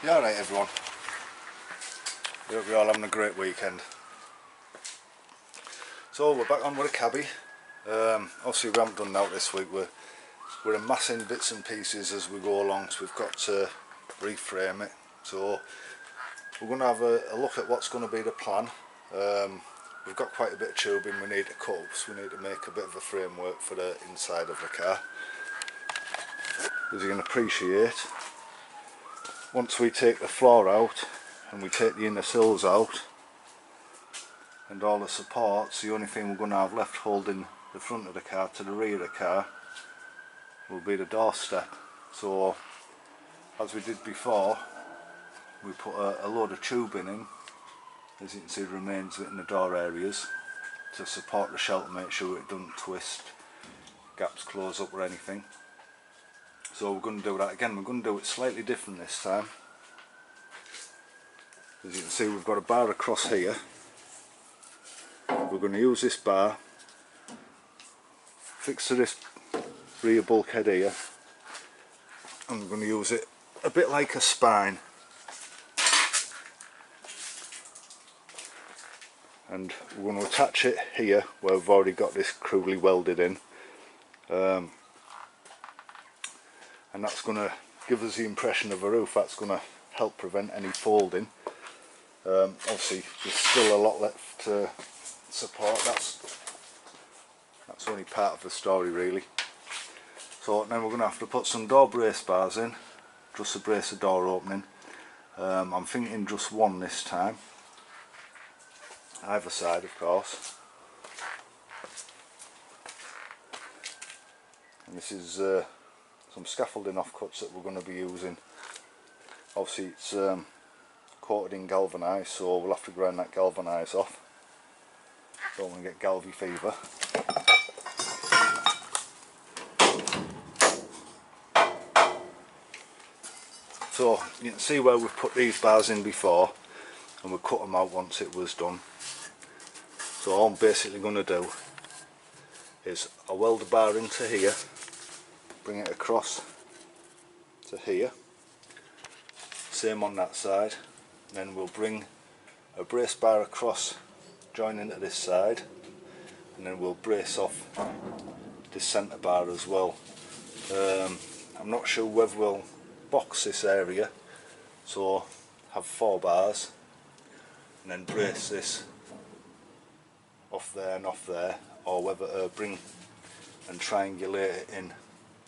Yeah, alright everyone. Hope you're all having a great weekend. So we're back on with a cabbie. Obviously we haven't done that this week. We're amassing bits and pieces as we go along, so we've got to reframe it. So we're going to have a look at what's going to be the plan. We've got quite a bit of tubing we need to cut up, so we need to make a bit of a framework for the inside of the car. As you can appreciate, once we take the floor out and we take the inner sills out and all the supports, the only thing we're going to have left holding the front of the car to the rear of the car will be the door step. So as we did before, we put a load of tubing in, as you can see the remains of it in the door areas, to support the shelter, make sure it doesn't twist, gaps close up or anything. So we're going to do that again. We're going to do it slightly different this time. As you can see, we've got a bar across here. We're going to use this bar fixed to this rear bulkhead here, and we're going to use it a bit like a spine, and we're going to attach it here where we've already got this crudely welded in, and that's going to give us the impression of a roof. That's going to help prevent any folding. Obviously there's still a lot left to support. That's only part of the story really. So now we're going to have to put some door brace bars in, just to brace the door opening. I'm thinking just one this time, either side of course. And this is some scaffolding offcuts that we're going to be using. Obviously it's coated in galvanised, so we'll have to grind that galvanise off. Don't want to get galvy fever. So you can see where we've put these bars in before, and we'll cut them out once it was done. So all I'm basically going to do is I'll weld the bar into here, bring it across to here, same on that side, and then we'll bring a brace bar across, join into this side, and then we'll brace off this centre bar as well. I'm not sure whether we'll box this area, so have 4 bars and then brace this off there and off there, or whether to bring and triangulate it in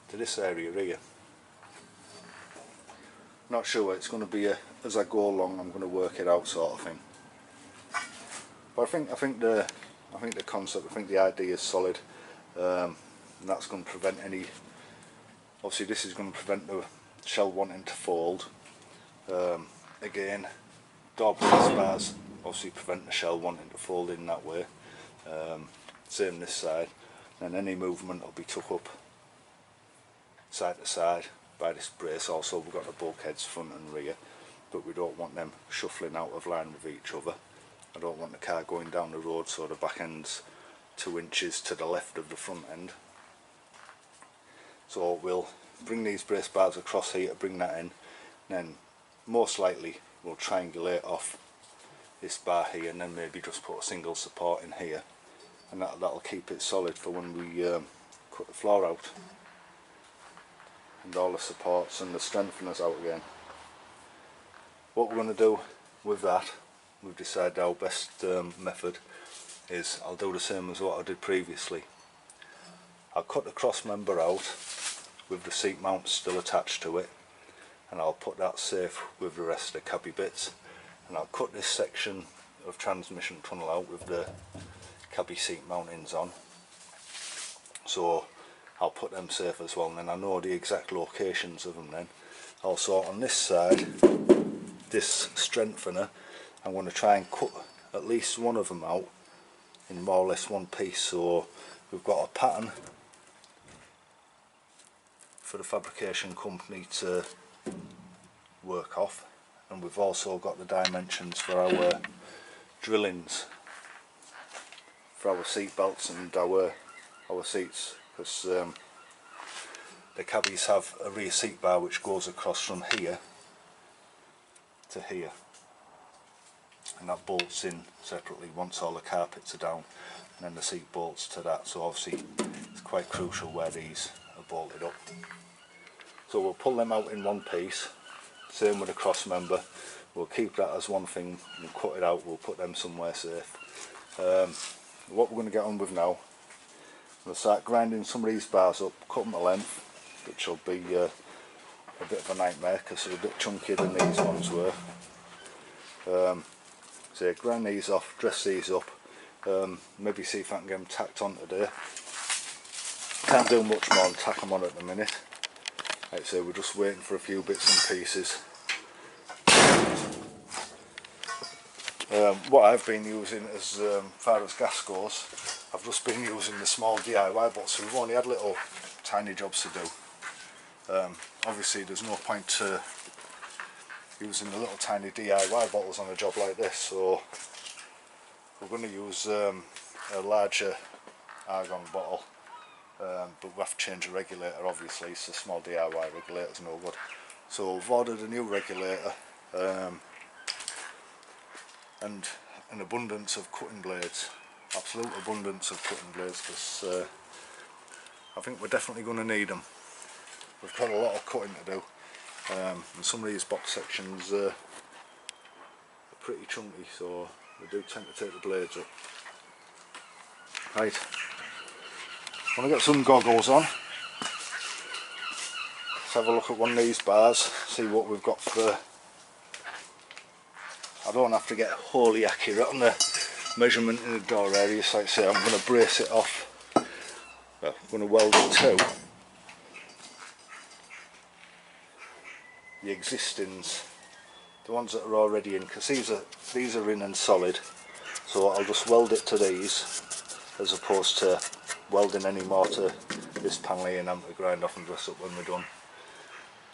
to this area here. Not sure. It's going to be as I go along, I'm going to work it out, sort of thing. But I think the concept, I think the idea is solid, and that's going to prevent any. Obviously, this is going to prevent the shell wanting to fold. Again, door brace bars obviously prevent the shell wanting to fold in that way. Same this side, and any movement will be took up side to side by this brace. Also we've got the bulkheads front and rear, but we don't want them shuffling out of line with each other. I don't want the car going down the road so the back end's 2 inches to the left of the front end. So we'll bring these brace bars across here to bring that in, and then most likely we'll triangulate off this bar here, and then maybe just put a single support in here, and that'll keep it solid for when we cut the floor out, and all the supports and the strengtheners out again. What we're going to do with that, we've decided our best method is I'll do the same as what I did previously. I'll cut the cross member out with the seat mount still attached to it, and I'll put that safe with the rest of the cabbie bits, and I'll cut this section of transmission tunnel out with the cabbie seat mountings on, so I'll put them safe as well, and then I know the exact locations of them then. Also on this side, this strengthener, I'm going to try and cut at least one of them out in more or less one piece, so we've got a pattern for the fabrication company to work off, and we've also got the dimensions for our drillings for our seat belts and our seats, because the cabbies have a rear seat bar which goes across from here to here, and that bolts in separately once all the carpets are down, and then the seat bolts to that. So obviously it's quite crucial where these are bolted up. So we'll pull them out in one piece, same with the cross member. We'll keep that as one thing and cut it out, we'll put them somewhere safe. What we're going to get on with now, we'll start grinding some of these bars up, cut them to length, which will be a bit of a nightmare because they're a bit chunkier than these ones were. So grind these off, dress these up, maybe see if I can get them tacked on today. Can't do much more than tack them on at the minute. Like I say, we're just waiting for a few bits and pieces. What I've been using as far as gas goes, I've just been using the small DIY bottles, so we've only had little tiny jobs to do. Obviously there's no point using the little tiny DIY bottles on a job like this, so we're going to use a larger argon bottle, but we have to change the regulator obviously, so small DIY regulator's no good. So we've ordered a new regulator and an abundance of cutting blades, absolute abundance of cutting blades, because I think we're definitely going to need them. We've got a lot of cutting to do, and some of these box sections are pretty chunky, so they do tend to take the blades up. Right, I want to get some goggles on. Let's have a look at one of these bars, see what we've got for. I don't have to get wholly accurate on the measurement in the door area, so like I say, I'm going to brace it off. Well, I'm going to weld it to the existings, the ones that are already in, because these are in and solid, so I'll just weld it to these as opposed to welding any more to this panel here and having to grind off and dress up when we're done.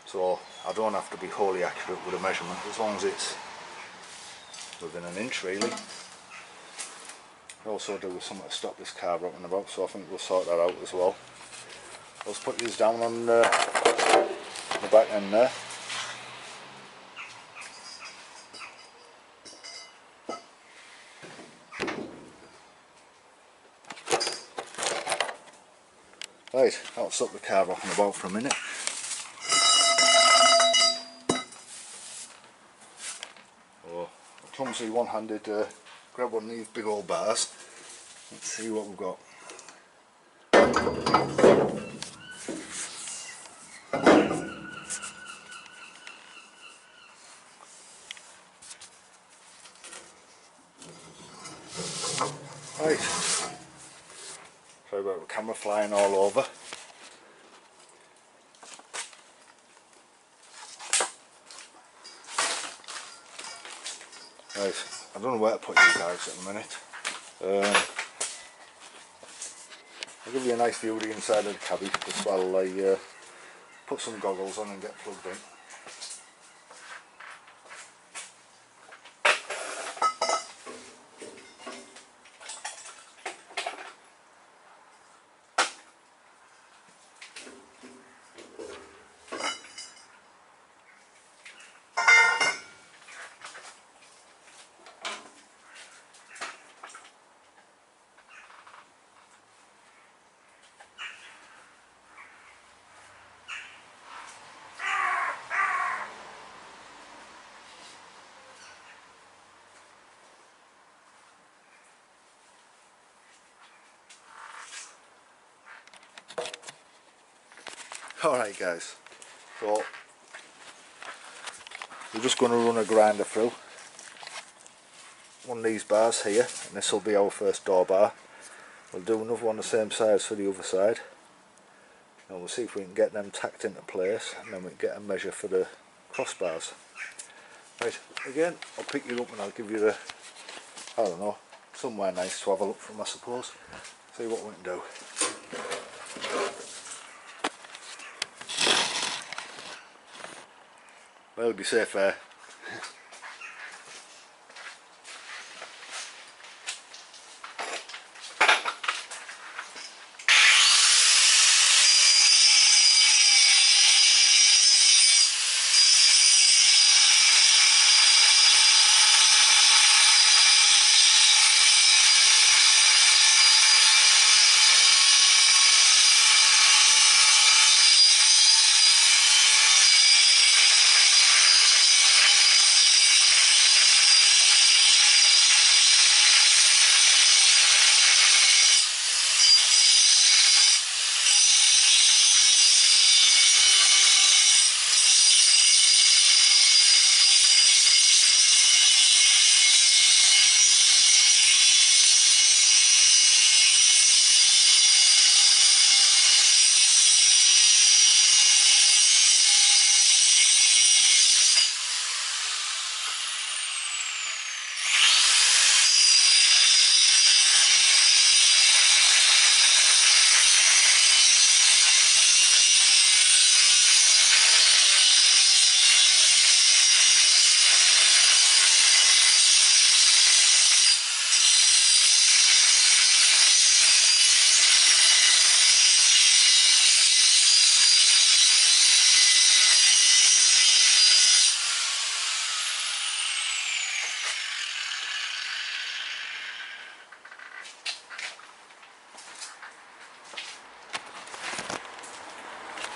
So I don't have to be wholly accurate with a measurement, as long as it's within an inch really. I also do with something to stop this car rocking about, so I think we'll sort that out as well. Let's put these down on the back end there. Right, I'll stop the car rocking about for a minute. Oh, a clumsy one-handed grab one of these big old bars. Let's see what we've got. Right, sorry about the camera flying all over. Right, I don't know where to put you guys at the minute. I'll give you a nice view of the inside of the cabby just while I put some goggles on and get plugged in. Alright guys, so we're just going to run a grinder through one of these bars here, and this will be our first door bar. We'll do another one the same size for the other side, and we'll see if we can get them tacked into place, and then we can get a measure for the crossbars. Right, again, I'll pick you up and I'll give you the, I don't know, somewhere nice to have a look from, I suppose. See what we can do. Well, be safe there.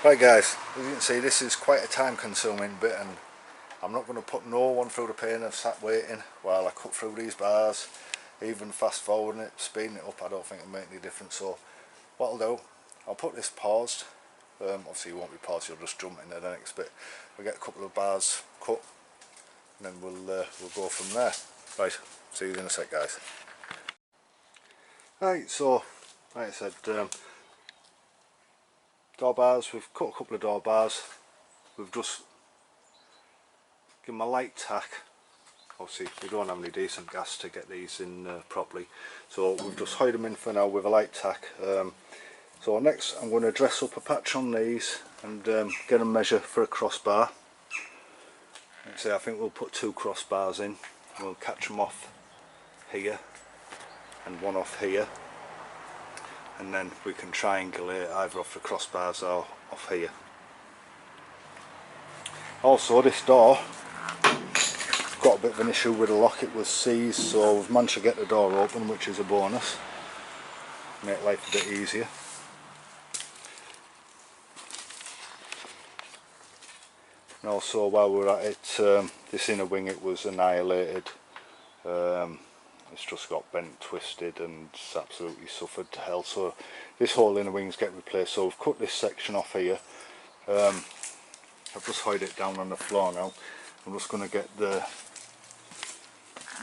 Right guys, as you can see this is quite a time consuming bit, and I'm not going to put no one through the pain of sat waiting while I cut through these bars. Even fast forwarding it, speeding it up, I don't think it'll make any difference. So what I'll do, I'll put this paused. Obviously you won't be paused, you'll just jump into the next bit. We'll get a couple of bars cut and then we'll go from there. Right, see you in a sec guys. Right, so like I said, door bars, we've cut a couple of door bars. We've just given them a light tack. Obviously we don't have any decent gas to get these in properly, so we've just hide them in for now with a light tack. So next I'm going to dress up a patch on these and get them measure for a crossbar. So I think we'll put 2 crossbars in. We'll catch them off here and one off here, and then we can triangulate either off the crossbars or off here. Also this door got a bit of an issue with the lock, it was seized, so we've managed to get the door open, which is a bonus. Make life a bit easier. And also while we're at it, this inner wing, it was annihilated. It's just got bent, twisted, and it's absolutely suffered to hell. So this whole inner wing's get replaced. So we've cut this section off here. I've just hide it down on the floor now. I'm just going to get the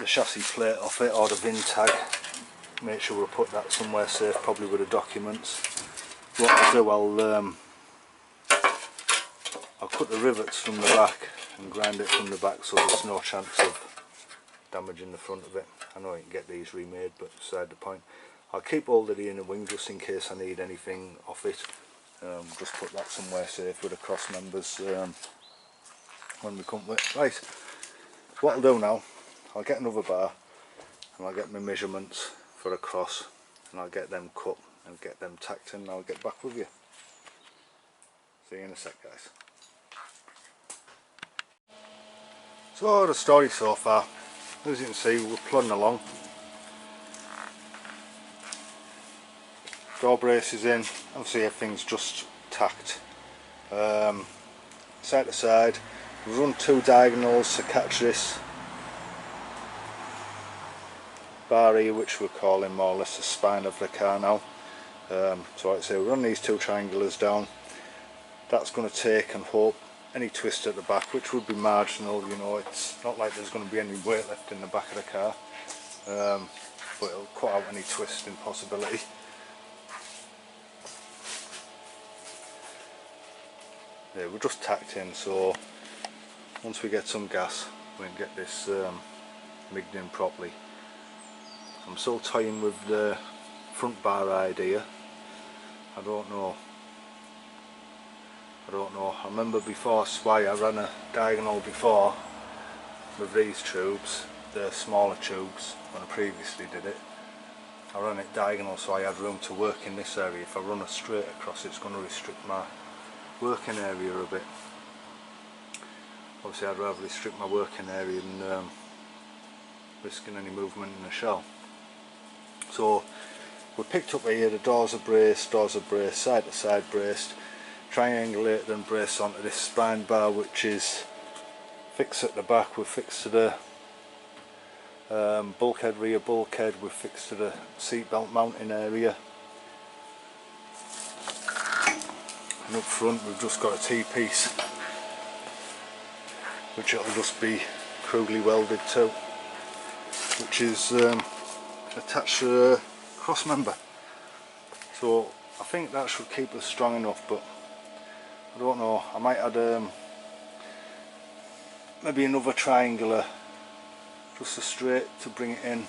chassis plate off it, or the VIN tag. Make sure we put that somewhere safe, probably with the documents. What I'll do, I'll cut the rivets from the back and grind it from the back, so there's no chance of damaging the front of it. I know you can get these remade, but beside the point. I'll keep hold of the inner wing just in case I need anything off it. Just put that somewhere safe with the cross members when we come with it. Right, what I'll do now, I'll get another bar and I'll get my measurements for a cross and I'll get them cut and get them tacked in, and I'll get back with you. See you in a sec guys. So the story so far, as you can see, we're plodding along. Door braces in, obviously everything's just tacked. Side to side, we've run 2 diagonals to catch this bar here, which we're calling more or less the spine of the car now. So like I say, we run these 2 triangulars down. That's going to take and hope any twist at the back, which would be marginal, you know, it's not like there's going to be any weight left in the back of the car, but it'll cut out any twisting possibility. Yeah, we're just tacked in, so once we get some gas we can get this migged in properly. I'm still toying with the front bar idea. I don't know. I remember before Swire I ran a diagonal before with these tubes, the smaller tubes, when I previously did it. I ran it diagonal so I had room to work in this area. If I run it straight across, it's going to restrict my working area a bit. Obviously I'd rather restrict my working area than risking any movement in the shell. So we picked up here, the doors are braced, side to side braced. Triangulate and brace onto this spine bar, which is fixed at the back. We're fixed to the bulkhead, rear bulkhead. We're fixed to the seat belt mounting area, and up front we've just got a T-piece which it'll just be crudely welded to, which is attached to the cross member. So I think that should keep us strong enough, but I don't know, I might add maybe another triangular, just a straight to bring it in.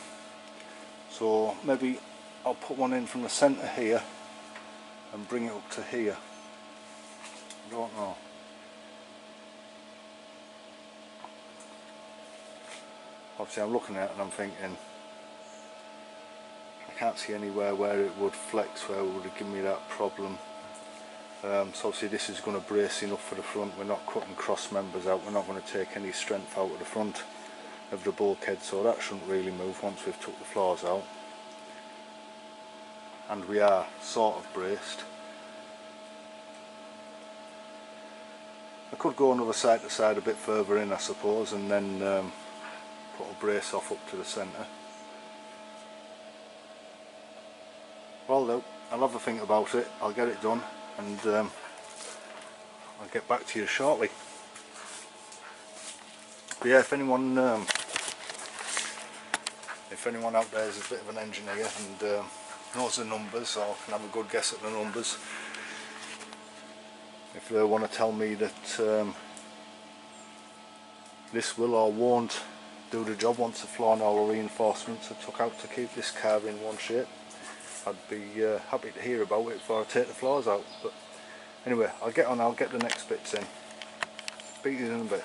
So maybe I'll put one in from the centre here and bring it up to here. I don't know. Obviously I'm looking at it and I'm thinking, I can't see anywhere where it would flex, where it would give me that problem. So obviously this is going to brace enough for the front. We're not cutting cross members out, we're not going to take any strength out of the front of the bulkhead, so that shouldn't really move once we've took the floors out. And we are sort of braced. I could go another side to side a bit further in, I suppose, and then put a brace off up to the centre. Well though, I'll have a think about it, I'll get it done, and I'll get back to you shortly. But yeah, if anyone out there is a bit of an engineer and knows the numbers or can have a good guess at the numbers, if they want to tell me that this will or won't do the job once the floor and all the reinforcements are took out to keep this car in one shape, I'd be happy to hear about it before I take the floors out. But anyway, I'll get on, I'll get the next bits in. Speak to you in a bit.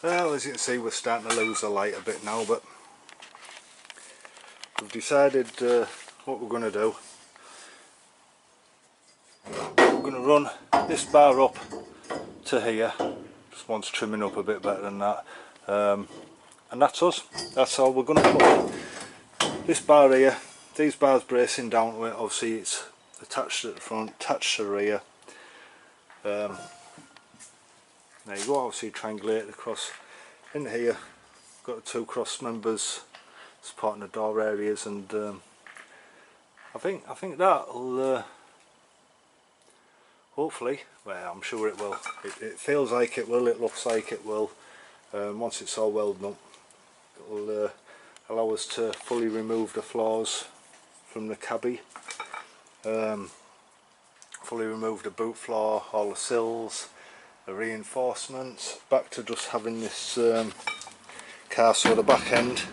Well, as you can see, we're starting to lose the light a bit now, but we've decided what we're going to do. We're going to run this bar up to here, just wants trimming up a bit better than that, and that's us. That's all we're going to put. This bar here, these bars bracing down to it, obviously it's attached at the front, attached to the rear. There you go, obviously triangulate across in here, got the two cross members supporting the door areas, and I think that'll hopefully, well, I'm sure it will, it feels like it will, it looks like it will, once it's all welded up, it'll allow us to fully remove the floors from the cabbie, fully remove the boot floor, all the sills, the reinforcements, back to just having this car, so the back end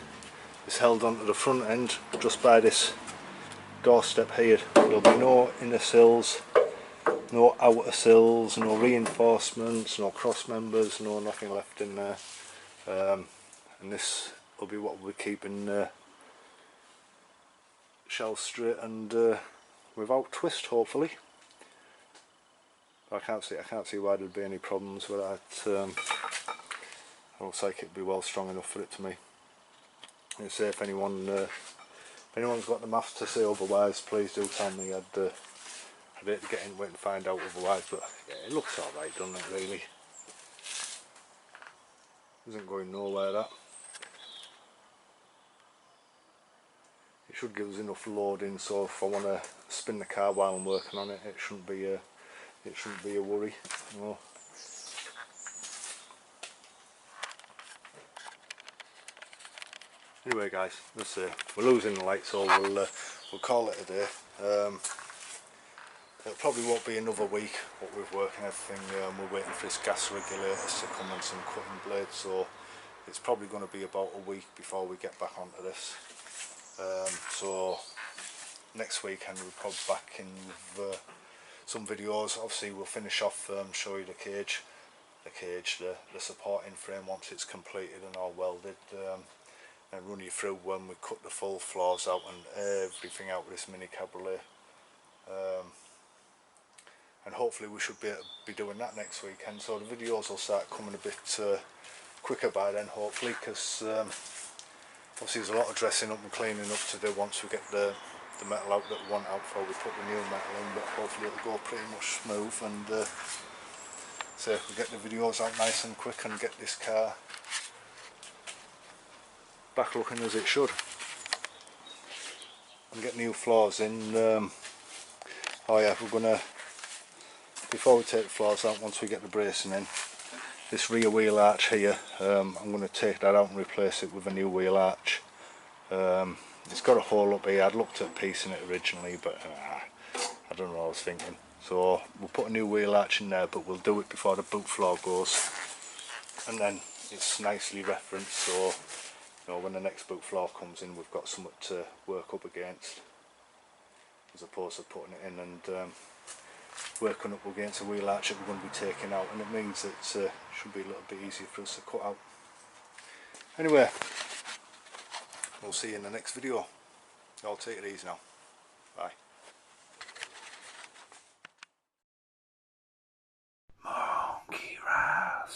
is held onto the front end just by this doorstep here. There'll be no inner sills, no outer sills, no reinforcements, no cross members, no nothing left in there, and this will be what we're keeping shelves straight and without twist, hopefully. I can't see why there'd be any problems with that. It looks like it'd be well strong enough for it to me. And say if anyone's got the maths to say otherwise, please do tell me. I'd hate to get into it and find out otherwise, but yeah, it looks alright, doesn't it, really? Isn't going nowhere, that. It should give us enough loading, so if I want to spin the car while I'm working on it, it shouldn't be a worry. No. Anyway guys, let's we're losing the light, so we'll call it a day. It probably won't be another week what we're working everything. We're waiting for this gas regulators to come and some cutting blades, so it's probably going to be about a week before we get back onto this. So next weekend we'll probably back in with some videos. Obviously we'll finish off, show you the cage, the supporting frame once it's completed and all welded, and run you through when we cut the full floors out and everything out with this mini Cabriolet. And hopefully we should be doing that next weekend, so the videos will start coming a bit quicker by then, hopefully, because obviously there's a lot of dressing up and cleaning up to do once we get the metal out that we want out before we put the new metal in, but hopefully it'll go pretty much smooth, and so we get the videos out nice and quick and get this car back looking as it should, and get new floors in. Oh yeah, we're gonna, before we take the floors out, once we get the bracing in, this rear wheel arch here, I'm going to take that out and replace it with a new wheel arch. It's got a hole up here. I'd looked at piecing it originally, but I don't know what I was thinking. So we'll put a new wheel arch in there, but we'll do it before the boot floor goes, and then it's nicely referenced, so you know, when the next boot floor comes in, we've got something to work up against, as opposed to putting it in and working up against a wheel arch that we're going to be taking out, and it means that it should be a little bit easier for us to cut out. Anyway, we'll see you in the next video. Y'all take it easy now. Bye.